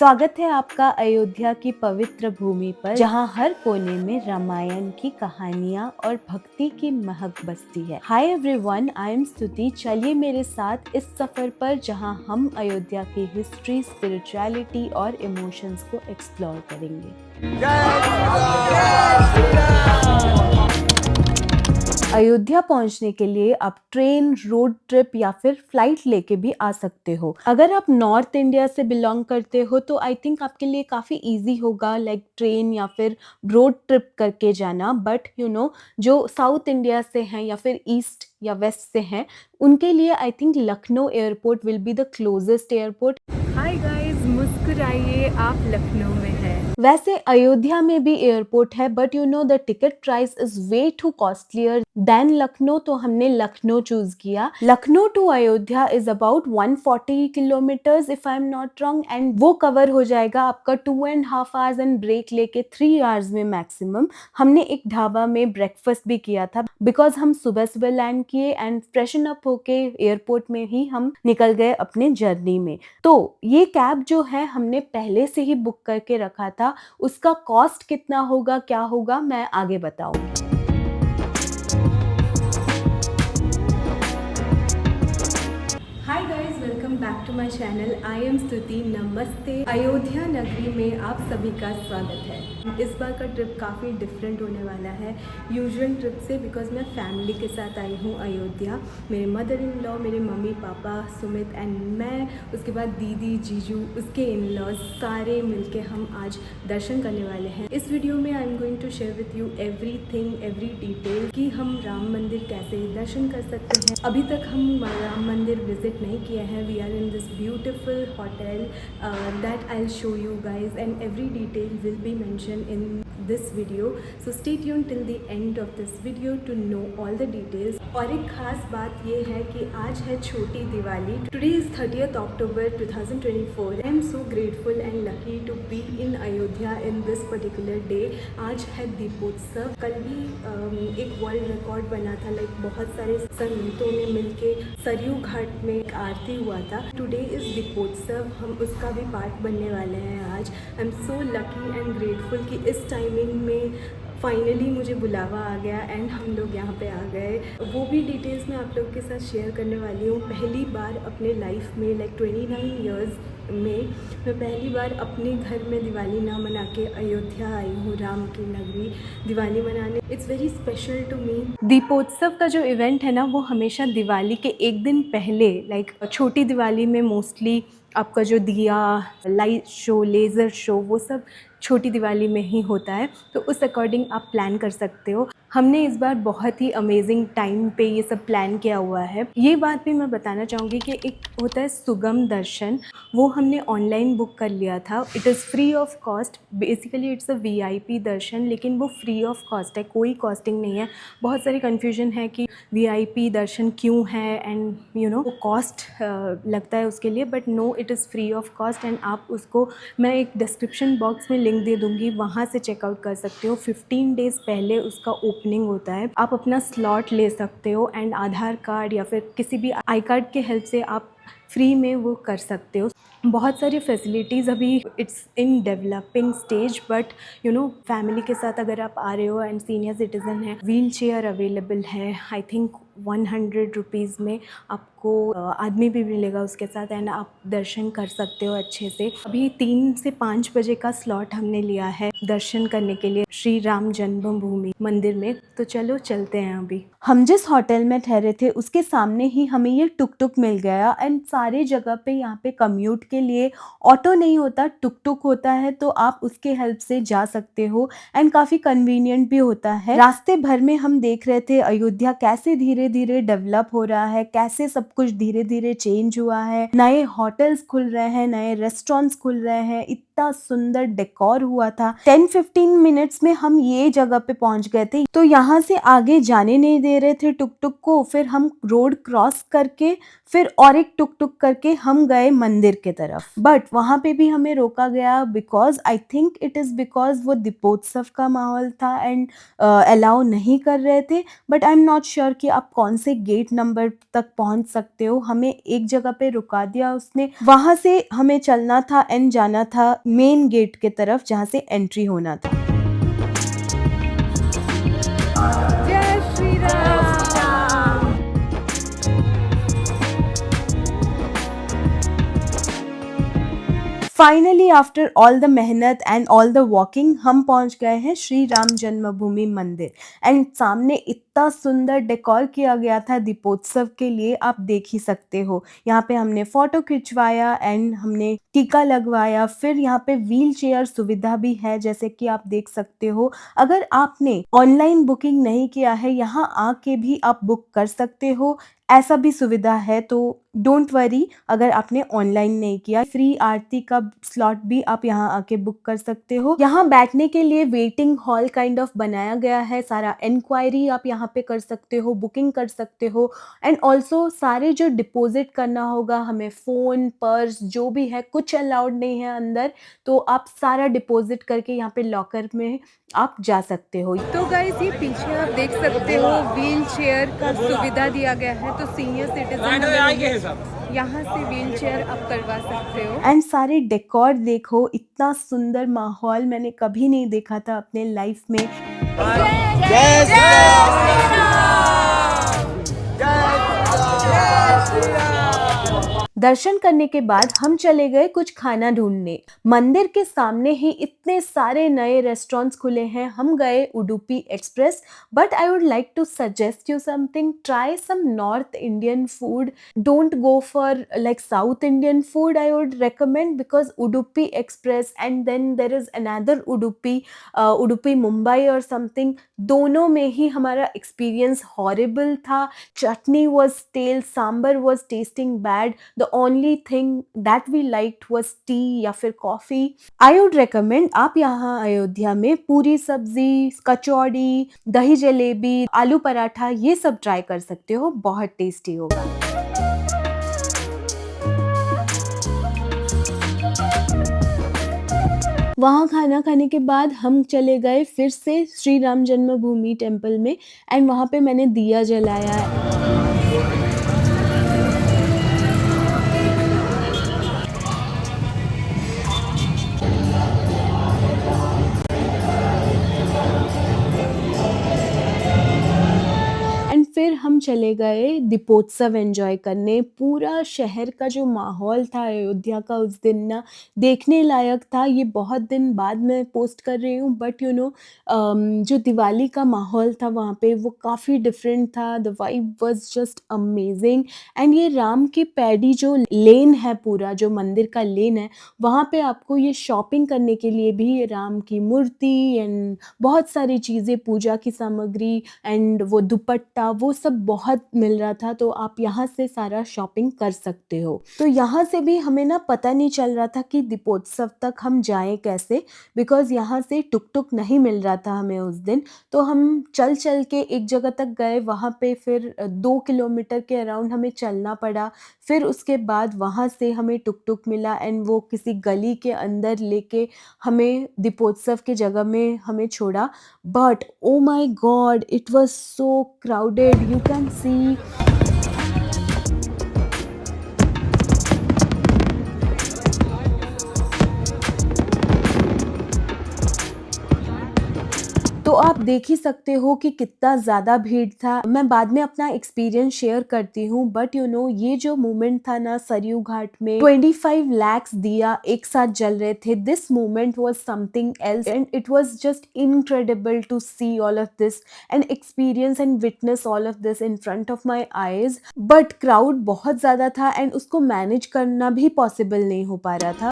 स्वागत है आपका अयोध्या की पवित्र भूमि पर, जहां हर कोने में रामायण की कहानियां और भक्ति की महक बसती है। हाय एवरीवन, आई एम स्तुति। चलिए मेरे साथ इस सफर पर जहां हम अयोध्या की हिस्ट्री, स्पिरिचुअलिटी और इमोशंस को एक्सप्लोर करेंगे। अयोध्या पहुंचने के लिए आप ट्रेन, रोड ट्रिप या फिर फ्लाइट लेके भी आ सकते हो। अगर आप नॉर्थ इंडिया से बिलोंग करते हो तो आई थिंक आपके लिए काफ़ी इजी होगा लाइक ट्रेन या फिर रोड ट्रिप करके जाना। बट जो साउथ इंडिया से हैं या फिर ईस्ट या वेस्ट से हैं, उनके लिए I think Lucknow airport will be the closest airport. Hi guys, मुस्कुराइए, आप लखनऊ में हैं। वैसे अयोध्या में भी एयरपोर्ट है, but the ticket price is way too costlier than Lucknow, तो हमने लखनऊ चूज किया। Lucknow to Ayodhya is about 140 kilometres if I am not wrong, and वो कवर हो जाएगा आपका 2.5 आवर्स एंड ब्रेक लेके 3 आवर्स में मैक्सिमम। हमने एक ढाबा में ब्रेकफास्ट भी किया था बिकॉज हम सुबह सुबह लैंड किए एंड फ्रेशन अप होके एयरपोर्ट में ही हम निकल गए अपने जर्नी में। तो ये कैब जो है हमने पहले से ही बुक करके रखा था। उसका कॉस्ट कितना होगा, क्या होगा, मैं आगे बताऊंगी। Hi guys, welcome back to my channel. I am Stuti. नमस्ते। अयोध्या नगरी में आप सभी का स्वागत है। इस बार का ट्रिप काफ़ी डिफरेंट होने वाला है यूजुअल ट्रिप से, बिकॉज मैं फैमिली के साथ आई हूँ अयोध्या। मेरे मदर इन लॉ, मेरे मम्मी पापा, सुमित एंड मैं, उसके बाद दीदी, जीजू, उसके इन लॉज, सारे मिलके हम आज दर्शन करने वाले हैं। इस वीडियो में I am going to share with you everything, every detail कि हम राम मंदिर कैसे दर्शन कर सकते हैं। अभी तक हम राम मंदिर विजिट नहीं किए हैं। We are in this beautiful hotel that I will show you guys, and every detail will be mention in this video, so stay tuned till the end of this video to know all the details। और एक खास बात ये है कि आज है छोटी Diwali. Today is 30th October 2024। I am so grateful and lucky to be in Ayodhya in this particular day। आज है दीपोत्सव। कल भी एक वर्ल्ड रिकॉर्ड बना था, लाइक बहुत सारे संतों ने मिलके सरयू घाट में एक आरती हुआ था। टुडे इज दीपोत्सव, हम उसका भी पार्ट बनने वाले हैं आज। I am so lucky and grateful कि इस टाइमिंग में फाइनली मुझे बुलावा आ गया एंड हम लोग यहाँ पे आ गए। वो भी डिटेल्स मैं आप लोग के साथ शेयर करने वाली हूँ। पहली बार अपने लाइफ में, लाइक 29 ईयर्स में मैं पहली बार अपने घर में दिवाली ना मना के अयोध्या आई हूँ, राम की नगरी दिवाली मनाने। It's very special to me. Deepotsav का जो इवेंट है ना, वो हमेशा दिवाली के एक दिन पहले, लाइक छोटी दिवाली में मोस्टली आपका जो दिया, लाइट शो, लेज़र शो, वो सब छोटी दिवाली में ही होता है, तो उस अकॉर्डिंग आप प्लान कर सकते हो। हमने इस बार बहुत ही अमेजिंग टाइम पे ये सब प्लान किया हुआ है। ये बात भी मैं बताना चाहूँगी कि एक होता है सुगम दर्शन, वो हमने ऑनलाइन बुक कर लिया था। It is free of cost. Basically it's a VIP दर्शन, लेकिन वो फ्री ऑफ कॉस्ट है, कोई कॉस्टिंग नहीं है। बहुत सारी कन्फ्यूजन है कि वीआईपी दर्शन क्यों है एंड वो कॉस्ट लगता है उसके लिए, but no, it is free of cost. And आप उसको, मैं एक डिस्क्रिप्शन बॉक्स में लिंक दे दूँगी, वहाँ से चेकआउट कर सकते हो। 15 डेज़ पहले उसका ओपनिंग होता है। आप अपना स्लॉट ले सकते हो एंड आधार कार्ड या फिर किसी भी आई कार्ड के हेल्प से आप फ्री में वो कर सकते हो। बहुत सारी फैसिलिटीज़ अभी it's in developing stage, but family के साथ अगर आप आ रहे हो एंड सीनियर सिटीज़न है, व्हील चेयर अवेलेबल है। आई थिंक 100 रुपीज़ में आपको आदमी भी मिलेगा उसके साथ, एंड आप दर्शन कर सकते हो अच्छे से। अभी 3 से 5 बजे का स्लॉट हमने लिया है दर्शन करने के लिए श्री राम जन्मभूमि मंदिर में। तो चलो चलते हैं। अभी हम जिस होटल में ठहरे थे उसके सामने ही हमें ये टुक टुक मिल गया, एंड सारे जगह पे यहाँ पे कम्यूट के लिए ऑटो नहीं होता, टुक टुक होता है, तो आप उसके हेल्प से जा सकते हो एंड काफ़ी कन्वीनियंट भी होता है। रास्ते भर में हम देख रहे थे अयोध्या कैसे धीरे धीरे डेवलप हो रहा है, कैसे सब कुछ धीरे धीरे चेंज हुआ है। नए होटल्स खुल रहे हैं, नए रेस्टोरेंट्स खुल रहे हैं, इतना सुंदर डेकोर हुआ था। 10-15 मिनट्स में हम ये जगह पे पहुंच गए थे। तो यहाँ से आगे जाने नहीं दे रहे थे टुक टुक को। फिर हम रोड क्रॉस करके फिर और एक टुक टुक करके हम गए मंदिर के तरफ। बट वहाँ पे भी हमें रोका गया because I think it is because वो दीपोत्सव का माहौल था एंड अलाउ नहीं कर रहे थे। But I am not sure कि आप कौन से गेट नंबर तक पहुंच सकते हो। हमें एक जगह पे रुका दिया उसने, वहां से हमें चलना था एंड जाना था मेन गेट के तरफ जहां से एंट्री होना था। जय Shri Ram. Finally after all the मेहनत एंड ऑल द वॉकिंग हम पहुंच गए हैं श्री राम जन्मभूमि मंदिर। एंड सामने इतना सुंदर डेकोर किया गया था दीपोत्सव के लिए, आप देख ही सकते हो। यहाँ पे हमने फोटो खिंचवाया एंड हमने टीका लगवाया। फिर यहाँ पे व्हील चेयर सुविधा भी है जैसे कि आप देख सकते हो। अगर आपने ऑनलाइन बुकिंग नहीं किया है, यहाँ आके भी आप बुक कर सकते हो, ऐसा भी सुविधा है। तो डोंट वरी अगर आपने ऑनलाइन नहीं किया। फ्री आरती का स्लॉट भी आप यहाँ आके बुक कर सकते हो। यहाँ बैठने के लिए वेटिंग हॉल काइंड ऑफ बनाया गया है। सारा इंक्वायरी आप यहाँ पे कर सकते हो, बुकिंग कर सकते हो। एंड ऑल्सो सारे जो डिपॉजिट करना होगा हमें, फ़ोन पर्स जो भी है कुछ अलाउड नहीं है अंदर। तो आप सारा डिपॉजिट करके यहाँ पे लॉकर में आप जा सकते हो। तो गाइस ये पीछे आप देख सकते हो व्हील चेयर का सुविधा दिया गया है। तो सीनियर सिटीजन यहाँ से व्हील चेयर आप करवा सकते हो। एंड सारे डेकोर देखो, इतना सुंदर माहौल मैंने कभी नहीं देखा था अपने लाइफ में। जय श्री राम। दर्शन करने के बाद हम चले गए कुछ खाना ढूंढने। मंदिर के सामने ही इतने सारे नए रेस्टोरेंट्स खुले हैं। हम गए Udupi Express. But I would like to suggest you something, try some north Indian food, don't go for like south Indian food. I would recommend because Udupi Express and then there is another Udupi Mumbai और something, दोनों में ही हमारा experience horrible था। Chutney was stale, sambar was tasting bad. The only thing that we liked was tea या फिर coffee. I would recommend आप यहाँ अयोध्या में पूरी सब्जी, कचौड़ी, दही जलेबी, आलू पराठा ये सब ट्राई कर सकते हो, बहुत टेस्टी होगा। वहाँ खाना खाने के बाद हम चले गए फिर से श्री राम जन्मभूमि टेम्पल में एंड वहाँ पे मैंने दिया जलाया। फिर हम चले गए दीपोत्सव एंजॉय करने। पूरा शहर का जो माहौल था अयोध्या का उस दिन ना, देखने लायक था। ये बहुत दिन बाद मैं पोस्ट कर रही हूँ बट यू नो जो दिवाली का माहौल था वहाँ पे वो काफ़ी डिफरेंट था। The vibe was just amazing. And ये राम की पैड़ी जो लेन है, पूरा जो मंदिर का लेन है, वहाँ पे आपको ये शॉपिंग करने के लिए भी राम की मूर्ति एंड बहुत सारी चीज़ें, पूजा की सामग्री एंड वो दुपट्टा, वो सब बहुत मिल रहा था। तो आप यहाँ से सारा शॉपिंग कर सकते हो। तो यहाँ से भी हमें ना पता नहीं चल रहा था कि दीपोत्सव तक हम जाएं कैसे, बिकॉज़ यहाँ से टुक टुक नहीं मिल रहा था हमें उस दिन। तो हम चल चल के एक जगह तक गए। वहाँ पे फिर 2 किलोमीटर के अराउंड हमें चलना पड़ा। फिर उसके बाद वहाँ से हमें टुक टुक मिला एंड वो किसी गली के अंदर लेके हमें दीपोत्सव की जगह में हमें छोड़ा। But oh my god, it was so crowded. You can see तो आप देख ही सकते हो कि कितना ज़्यादा भीड़ था। मैं बाद में अपना एक्सपीरियंस शेयर करती हूँ बट यू नो ये जो मोमेंट था ना सरयू घाट में 25 lakhs दिया एक साथ जल रहे थे। This moment was something else and it was just incredible to see all of this and experience and witness all of this in front of my eyes. But crowd बहुत ज़्यादा था एंड उसको मैनेज करना भी possible नहीं हो पा रहा था।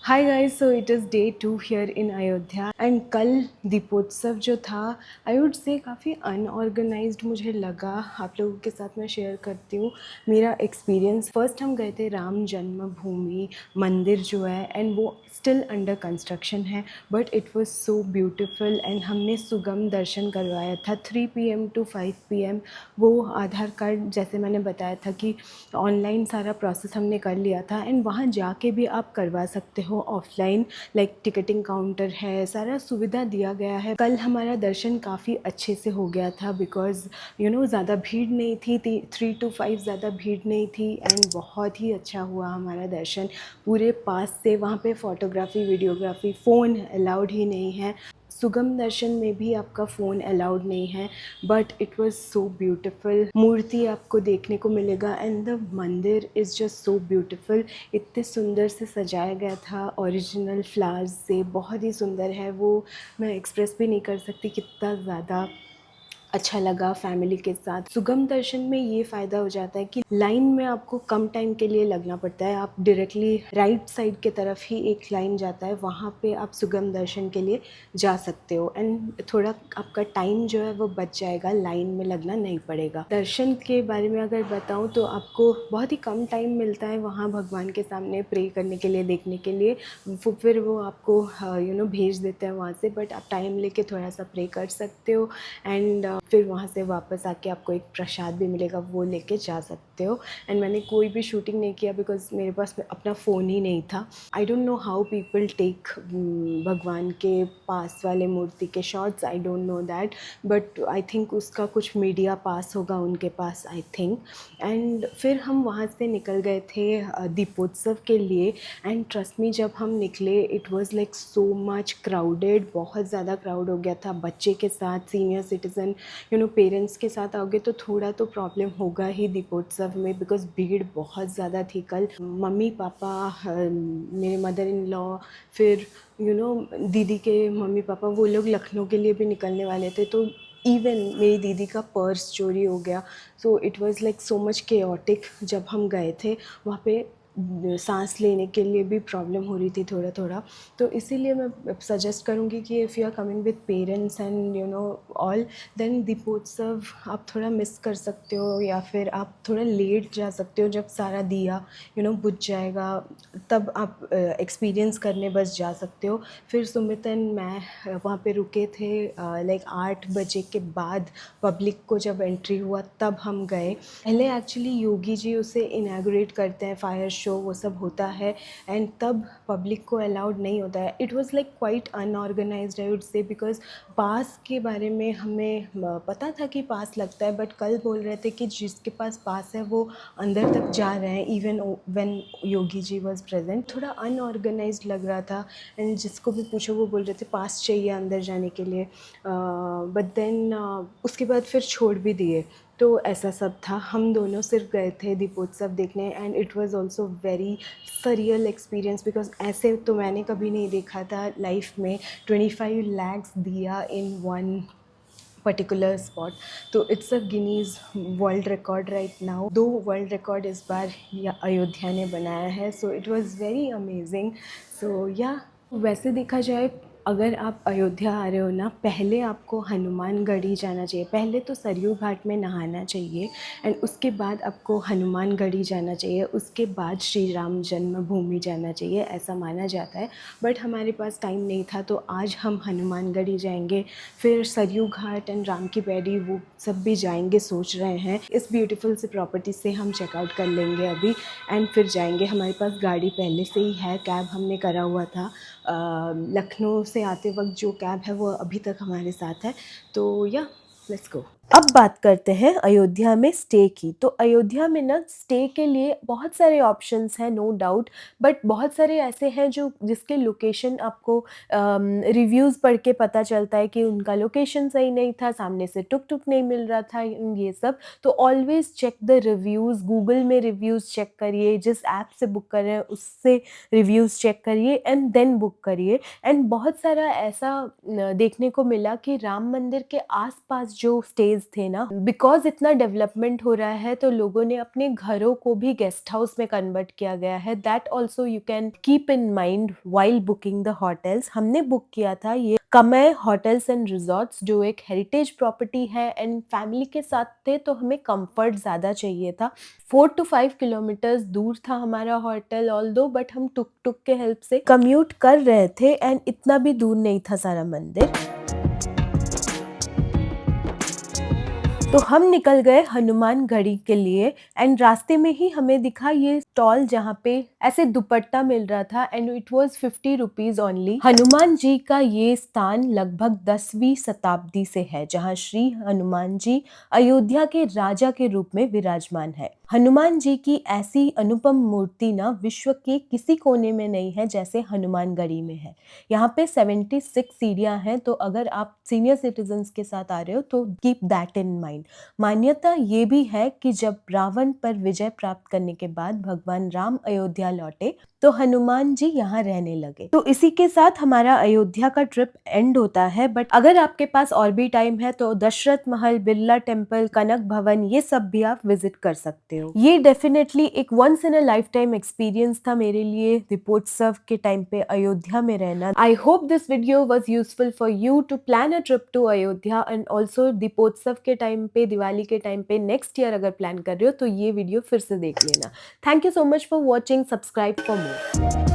Hi guys, so it is day 2 here in Ayodhya and कल दीपोत्सव जो था आई वुड से काफ़ी अनऑर्गेनाइज्ड मुझे लगा। आप लोगों के साथ मैं शेयर करती हूँ मेरा एक्सपीरियंस। फर्स्ट हम गए थे राम जन्मभूमि मंदिर जो है एंड वो स्टिल अंडर कंस्ट्रक्शन है, but it was so beautiful and हमने सुगम दर्शन करवाया था 3 PM टू 5 PM। वो आधार कार्ड जैसे मैंने बताया था कि ऑनलाइन सारा प्रोसेस हमने कर लिया था एंड वहाँ जाके भी आप करवा सकते हो ऑफलाइन, लाइक टिकटिंग काउंटर है, सारा सुविधा दिया गया है। कल हमारा दर्शन काफ़ी अच्छे से हो गया था बिकॉज़ ज़्यादा भीड़ नहीं थी, 3 to 5 ज़्यादा भीड़ नहीं थी एंड बहुत ही अच्छा हुआ हमारा दर्शन पूरे पास से। वहाँ पे फ़ोटोग्राफ़ी वीडियोग्राफ़ी फ़ोन अलाउड ही नहीं है। सुगम दर्शन में भी आपका फ़ोन अलाउड नहीं है, but it was so beautiful. मूर्ति आपको देखने को मिलेगा and the mandir is just so beautiful. इतने सुंदर से सजाया गया था ओरिजिनल फ्लावर्स से, बहुत ही सुंदर है वो। मैं एक्सप्रेस भी नहीं कर सकती कितना ज़्यादा अच्छा लगा फैमिली के साथ। सुगम दर्शन में ये फ़ायदा हो जाता है कि लाइन में आपको कम टाइम के लिए लगना पड़ता है। आप डायरेक्टली राइट साइड के तरफ ही एक लाइन जाता है, वहाँ पे आप सुगम दर्शन के लिए जा सकते हो एंड थोड़ा आपका टाइम जो है वो बच जाएगा, लाइन में लगना नहीं पड़ेगा। दर्शन के बारे में अगर बताऊँ तो आपको बहुत ही कम टाइम मिलता है वहाँ भगवान के सामने प्रे करने के लिए, देखने के लिए। फिर वो आपको भेज देते हैं वहाँ से, बट आप टाइम लेके थोड़ा सा प्रे कर सकते हो एंड फिर वहाँ से वापस आके आपको एक प्रसाद भी मिलेगा, वो लेके जा सकते हो। एंड मैंने कोई भी शूटिंग नहीं किया बिकॉज मेरे पास अपना फ़ोन ही नहीं था। I don't know how people take भगवान के पास वाले मूर्ति के shots, I don't know that, but I think उसका कुछ मीडिया पास होगा उनके पास, आई थिंक। एंड फिर हम वहाँ से निकल गए थे दीपोत्सव के लिए एंड ट्रस्ट मी जब हम निकले it was like so much crowded. बहुत ज़्यादा क्राउड हो गया था, बच्चे के साथ, सीनियर सिटीज़न, पेरेंट्स के साथ आओगे तो थोड़ा तो प्रॉब्लम होगा ही दीपोत्सव में बिकॉज भीड़ बहुत ज़्यादा थी कल। मम्मी पापा, मेरे मदर इन लॉ, फिर दीदी के मम्मी पापा, वो लोग लखनऊ के लिए भी निकलने वाले थे, तो इवन मेरी दीदी का पर्स चोरी हो गया। सो it was like so much chaotic. जब हम गए थे वहाँ पे सांस लेने के लिए भी प्रॉब्लम हो रही थी थोड़ा थोड़ा। तो इसीलिए मैं सजेस्ट करूँगी कि if you are coming with parents and all, then Deepotsav आप थोड़ा मिस कर सकते हो या फिर आप थोड़ा लेट जा सकते हो जब सारा दिया बुझ जाएगा, तब आप एक्सपीरियंस करने बस जा सकते हो। फिर सुमित एंड मैं वहाँ पे रुके थे लाइक 8 बजे के बाद पब्लिक को जब एंट्री हुआ तब हम गए। पहले एक्चुअली योगी जी उसे इनॉग्रेट करते हैं, फायर शो वो सब होता है एंड तब पब्लिक को अलाउड नहीं होता है। It was like quite unorganised I would say, because pass के बारे में हमें पता था कि पास लगता है, बट कल बोल रहे थे कि जिसके पास पास है वो अंदर तक जा रहे हैं even when Yogi ji was present. थोड़ा अनऑर्गेनाइज्ड लग रहा था एंड जिसको भी पूछो वो बोल रहे थे पास चाहिए अंदर जाने के लिए, बट देन उसके बाद फिर छोड़ भी दिए। तो ऐसा सब था। हम दोनों सिर्फ गए थे दीपोत्सव देखने and it was also very surreal experience because ऐसे तो मैंने कभी नहीं देखा था लाइफ में, 25 lakhs दिया इन वन पर्टिकुलर स्पॉट। तो it's a Guinness world record right now. 2 world record इस बार अयोध्या ने बनाया है, so it was very amazing. So या वैसे देखा जाए, अगर आप अयोध्या आ रहे हो ना, पहले आपको हनुमानगढ़ी जाना चाहिए। पहले तो सरयू घाट में नहाना चाहिए एंड उसके बाद आपको हनुमानगढ़ी जाना चाहिए, उसके बाद श्री राम जन्मभूमि जाना चाहिए, ऐसा माना जाता है। बट हमारे पास टाइम नहीं था तो आज हम हनुमानगढ़ी जाएंगे, फिर सरयू घाट एंड राम की पैड़ी वो सब भी जाएंगे, सोच रहे हैं। इस ब्यूटीफुल से प्रॉपर्टी से हम चेकआउट कर लेंगे अभी एंड फिर जाएंगे। हमारे पास गाड़ी पहले से ही है, कैब हमने करा हुआ था। लखनऊ से आते वक्त जो कैब है वो अभी तक हमारे साथ है। तो या लेट्स गो। अब बात करते हैं अयोध्या में स्टे की। तो अयोध्या में ना स्टे के लिए बहुत सारे ऑप्शंस हैं, नो डाउट, बट बहुत सारे ऐसे हैं जो जिसके लोकेशन आपको रिव्यूज़ पढ़ के पता चलता है कि उनका लोकेशन सही नहीं था, सामने से टुक टुक नहीं मिल रहा था, ये सब। तो always check the reviews, Google में रिव्यूज़ चेक करिए, जिस ऐप से बुक कर रहे हैं उससे रिव्यूज़ चेक करिए एंड देन बुक करिए। एंड बहुत सारा ऐसा देखने को मिला कि राम मंदिर के आसपास जो स्टेज डेज थे ना, बिकॉज इतना डेवलपमेंट हो रहा है तो लोगों ने अपने घरों को भी गेस्ट हाउस में कन्वर्ट किया गया है। That also you can keep in mind while booking the hotels. हमने बुक किया था ये कमय होटल्स एंड रिजॉर्ट्स, जो एक हेरिटेज प्रॉपर्टी है, एंड फैमिली के साथ थे तो हमें कंफर्ट ज़्यादा चाहिए था। 4 to 5 किलोमीटर्स दूर था हमारा होटल ऑल्दो, बट हम टुक टुक के हेल्प से कम्यूट कर रहे थे, एंड इतना भी दूर नहीं था सारा मंदिर। तो हम निकल गए हनुमान गढ़ी के लिए, एंड रास्ते में ही हमें दिखा ये स्टॉल जहाँ पे ऐसे दुपट्टा मिल रहा था, and it was 50 rupees only. Hanuman ji का ये स्थान लगभग 10वीं शताब्दी से है, जहाँ श्री हनुमान जी अयोध्या के राजा के रूप में विराजमान है। हनुमान जी की ऐसी अनुपम मूर्ति ना विश्व के किसी कोने में नहीं है जैसे हनुमान गढ़ी में है। यहाँ पे 76 सीढ़ियां हैं, तो अगर आप सीनियर सिटीजन्स के साथ आ रहे हो तो कीप दैट इन माइंड। मान्यता ये भी है कि जब रावण पर विजय प्राप्त करने के बाद भगवान राम अयोध्या लौटे तो हनुमान जी यहाँ रहने लगे। तो इसी के साथ हमारा अयोध्या का ट्रिप एंड होता है। बट अगर आपके पास और भी टाइम है तो दशरथ महल, बिरला टेम्पल, कनक भवन, ये सब भी आप विजिट कर सकते हो। ये डेफिनेटली एक once in a lifetime experience था मेरे लिए दीपोत्सव के टाइम पे अयोध्या में रहना। I hope this video was useful for you to plan a trip to Ayodhya, and also Deepotsav के टाइम पे, दिवाली के टाइम पे नेक्स्ट ईयर अगर प्लान कर रहे हो तो ये वीडियो फिर से देख लेना। Thank you so much for watching. Subscribe for more.